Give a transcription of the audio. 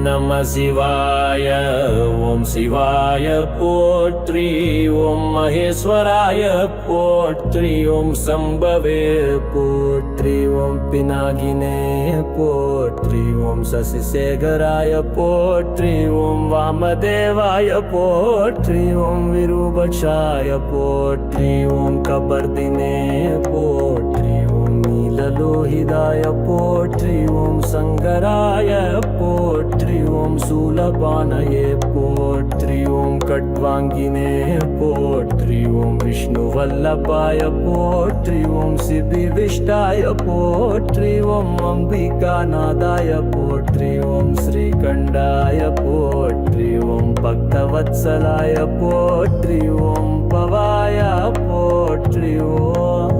நம சிவாய. ஓம் சிவாய போற்றி. ஓம் மகேஸ்வராய போற்றி. ஓம் சம்பவே போற்றி. ஓம் பினாகினே போற்றி. ஓம் சசிசேகராய போற்றி. ஓம் வாமதேவாய போற்றி. ஓம் விரூபக்ஷாய போற்றி. ஓம் கபர்தினே போற்றி. ஓம் நீலலோஹிதாய போற்றி. ஓம் சங்கராய போற்றி. ஓம் சூலபானயே போற்றி. ஓம் கட்வாங்கினே போற்றி. ஓம் விஷ்ணுவல்லபாய போற்றி. ஓம் சிபிவிஷ்டாய போற்றி. ஓம் அம்பிகாநாதாய போற்றி. ஓம் ஸ்ரீகண்டாய போற்றி. ஓம் பக்தவத்சலாய போற்றி. ஓம் பவாய போற்றி. ஓம்